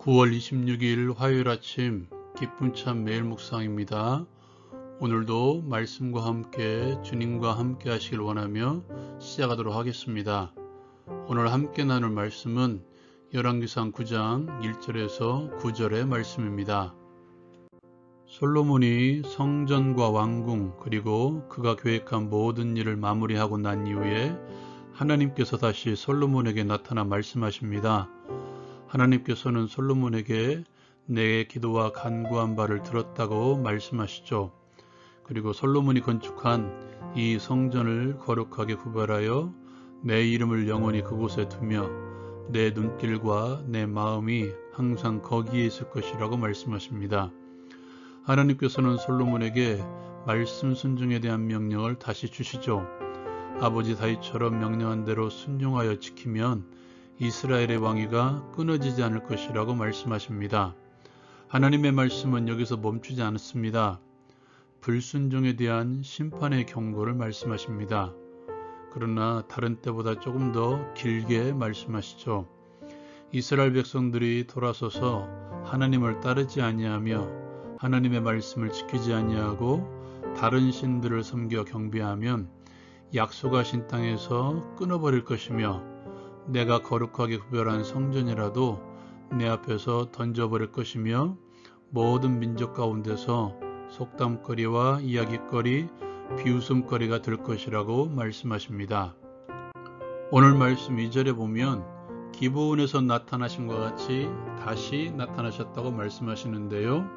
9월 26일 화요일 아침 기쁨 참 매일 묵상입니다. 오늘도 말씀과 함께 주님과 함께 하시길 원하며 시작하도록 하겠습니다. 오늘 함께 나눌 말씀은 열왕기상 9장 1절에서 9절의 말씀입니다. 솔로몬이 성전과 왕궁 그리고 그가 계획한 모든 일을 마무리하고 난 이후에 하나님께서 다시 솔로몬에게 나타나 말씀하십니다. 하나님께서는 솔로몬에게 내 기도와 간구한 바를 들었다고 말씀하시죠. 그리고 솔로몬이 건축한 이 성전을 거룩하게 구별하여 내 이름을 영원히 그곳에 두며 내 눈길과 내 마음이 항상 거기에 있을 것이라고 말씀하십니다. 하나님께서는 솔로몬에게 말씀 순종에 대한 명령을 다시 주시죠. 아버지 다윗처럼 명령한 대로 순종하여 지키면 이스라엘의 왕위가 끊어지지 않을 것이라고 말씀하십니다. 하나님의 말씀은 여기서 멈추지 않습니다. 불순종에 대한 심판의 경고를 말씀하십니다. 그러나 다른 때보다 조금 더 길게 말씀하시죠. 이스라엘 백성들이 돌아서서 하나님을 따르지 아니하며 하나님의 말씀을 지키지 아니하고 다른 신들을 섬겨 경배하면 약속하신 땅에서 끊어버릴 것이며 내가 거룩하게 구별한 성전이라도 내 앞에서 던져버릴 것이며 모든 민족 가운데서 속담거리와 이야기거리, 비웃음거리가 될 것이라고 말씀하십니다. 오늘 말씀 2절에 보면 기브온에서 나타나신 것 같이 다시 나타나셨다고 말씀하시는데요.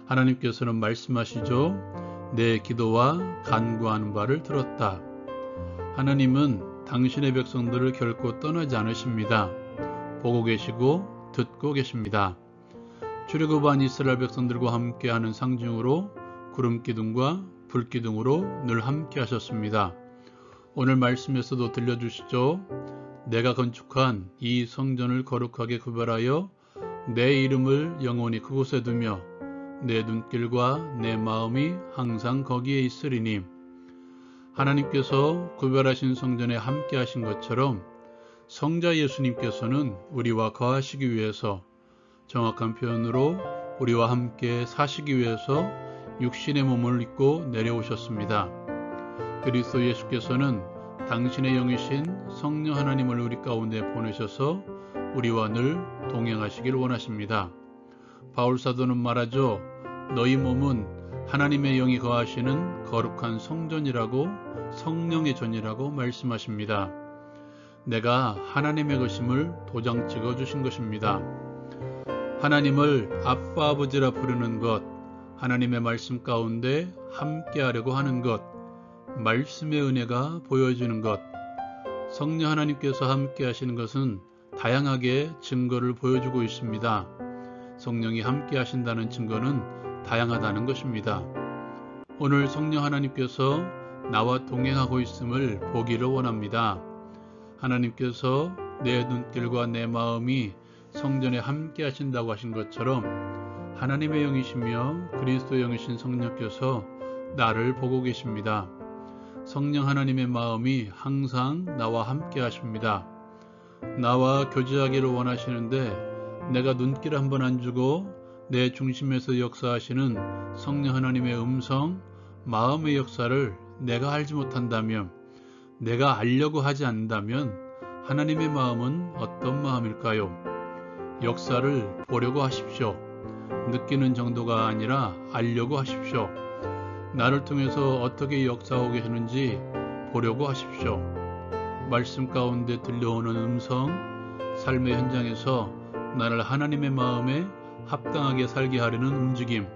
하나님께서는 말씀하시죠. 내 기도와 간구하는 바를 들었다. 하나님은 당신의 백성들을 결코 떠나지 않으십니다. 보고 계시고 듣고 계십니다. 출애굽한 이스라엘 백성들과 함께하는 상징으로 구름기둥과 불기둥으로 늘 함께 하셨습니다. 오늘 말씀에서도 들려주시죠. 내가 건축한 이 성전을 거룩하게 구별하여 내 이름을 영원히 그곳에 두며 내 눈길과 내 마음이 항상 거기에 있으리니 하나님께서 구별하신 성전에 함께 하신 것처럼 성자 예수님께서는 우리와 거하시기 위해서 정확한 표현으로 우리와 함께 사시기 위해서 육신의 몸을 입고 내려오셨습니다. 그리스도 예수께서는 당신의 영이신 성령 하나님을 우리 가운데 보내셔서 우리와 늘 동행하시길 원하십니다. 바울 사도는 말하죠. 너희 몸은 하나님의 영이 거하시는 거룩한 성전이라고 성령의 전이라고 말씀하십니다. 내가 하나님의 것임을 도장 찍어 주신 것입니다. 하나님을 아빠 아버지라 부르는 것, 하나님의 말씀 가운데 함께 하려고 하는 것, 말씀의 은혜가 보여지는 것, 성령 하나님께서 함께 하시는 것은 다양하게 증거를 보여주고 있습니다. 성령이 함께 하신다는 증거는 다양하다는 것입니다. 오늘 성령 하나님께서 나와 동행하고 있음을 보기를 원합니다. 하나님께서 내 눈길과 내 마음이 성전에 함께 하신다고 하신 것처럼 하나님의 영이시며 그리스도 영이신 성령께서 나를 보고 계십니다. 성령 하나님의 마음이 항상 나와 함께 하십니다. 나와 교제하기를 원하시는데 내가 눈길 한번 안 주고 내 중심에서 역사하시는 성령 하나님의 음성, 마음의 역사를 내가 알지 못한다면, 내가 알려고 하지 않는다면 하나님의 마음은 어떤 마음일까요? 역사를 보려고 하십시오. 느끼는 정도가 아니라 알려고 하십시오. 나를 통해서 어떻게 역사하고 계시는지 보려고 하십시오. 말씀 가운데 들려오는 음성, 삶의 현장에서 나를 하나님의 마음에 합당하게 살게 하려는 움직임,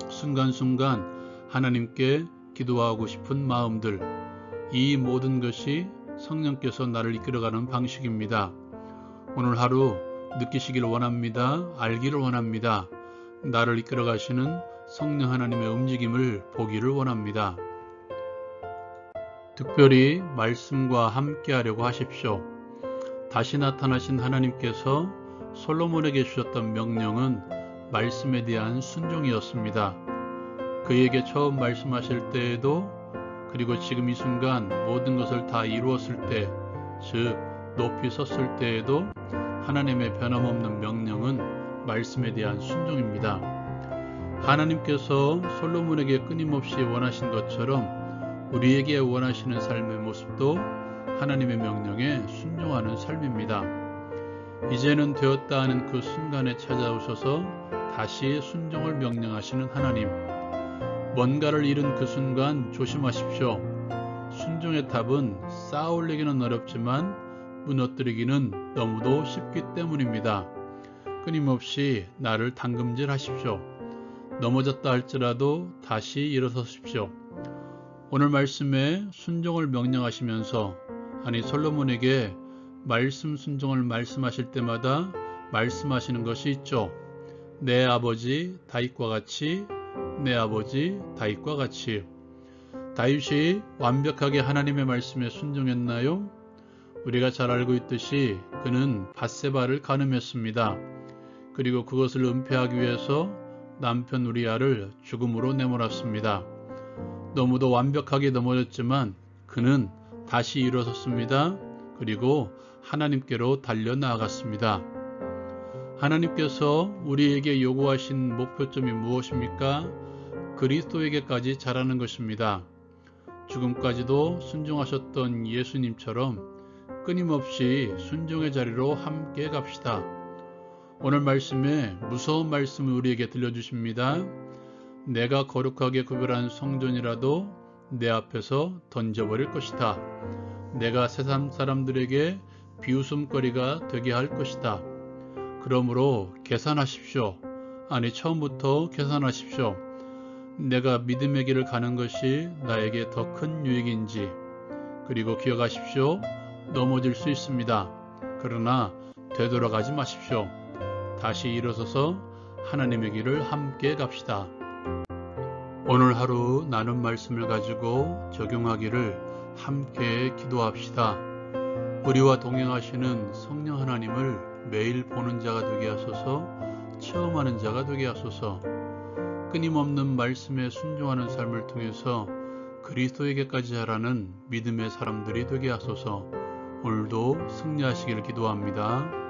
순간순간 하나님께 기도하고 싶은 마음들, 이 모든 것이 성령께서 나를 이끌어가는 방식입니다. 오늘 하루 느끼시길 원합니다. 알기를 원합니다. 나를 이끌어가시는 성령 하나님의 움직임을 보기를 원합니다. 특별히 말씀과 함께 하려고 하십시오. 다시 나타나신 하나님께서 솔로몬에게 주셨던 명령은 말씀에 대한 순종이었습니다. 그에게 처음 말씀하실 때에도 그리고 지금 이 순간 모든 것을 다 이루었을 때, 즉 높이 섰을 때에도 하나님의 변함없는 명령은 말씀에 대한 순종입니다. 하나님께서 솔로몬에게 끊임없이 원하신 것처럼 우리에게 원하시는 삶의 모습도 하나님의 명령에 순종하는 삶입니다. 이제는 되었다 하는 그 순간에 찾아오셔서 다시 순종을 명령하시는 하나님. 뭔가를 잃은 그 순간 조심하십시오. 순종의 탑은 쌓아 올리기는 어렵지만 무너뜨리기는 너무도 쉽기 때문입니다. 끊임없이 나를 당금질하십시오. 넘어졌다 할지라도 다시 일어서십시오. 오늘 말씀에 순종을 명령하시면서 솔로몬에게 말씀 순종을 말씀하실 때마다 말씀하시는 것이 있죠. 내 아버지 다윗과 같이, 내 아버지 다윗과 같이. 다윗이 완벽하게 하나님의 말씀에 순종했나요? 우리가 잘 알고 있듯이 그는 밧세바를 간음했습니다. 그리고 그것을 은폐하기 위해서 남편 우리아를 죽음으로 내몰았습니다. 너무도 완벽하게 넘어졌지만 그는 다시 일어섰습니다. 그리고 하나님께로 달려나아갔습니다. 하나님께서 우리에게 요구하신 목표점이 무엇입니까? 그리스도에게까지 자라는 것입니다. 죽음까지도 순종하셨던 예수님처럼 끊임없이 순종의 자리로 함께 갑시다. 오늘 말씀에 무서운 말씀을 우리에게 들려주십니다. 내가 거룩하게 구별한 성전이라도 내 앞에서 던져버릴 것이다. 내가 세상 사람들에게 비웃음거리가 되게 할 것이다. 그러므로 계산하십시오. 처음부터 계산하십시오. 내가 믿음의 길을 가는 것이 나에게 더 큰 유익인지. 그리고 기억하십시오. 넘어질 수 있습니다. 그러나 되돌아가지 마십시오. 다시 일어서서 하나님의 길을 함께 갑시다. 오늘 하루 나눈 말씀을 가지고 적용하기를 함께 기도합시다. 우리와 동행하시는 성령 하나님을 매일 보는 자가 되게 하소서, 체험하는 자가 되게 하소서. 끊임없는 말씀에 순종하는 삶을 통해서 그리스도에게까지 자라는 믿음의 사람들이 되게 하소서. 오늘도 승리하시기를 기도합니다.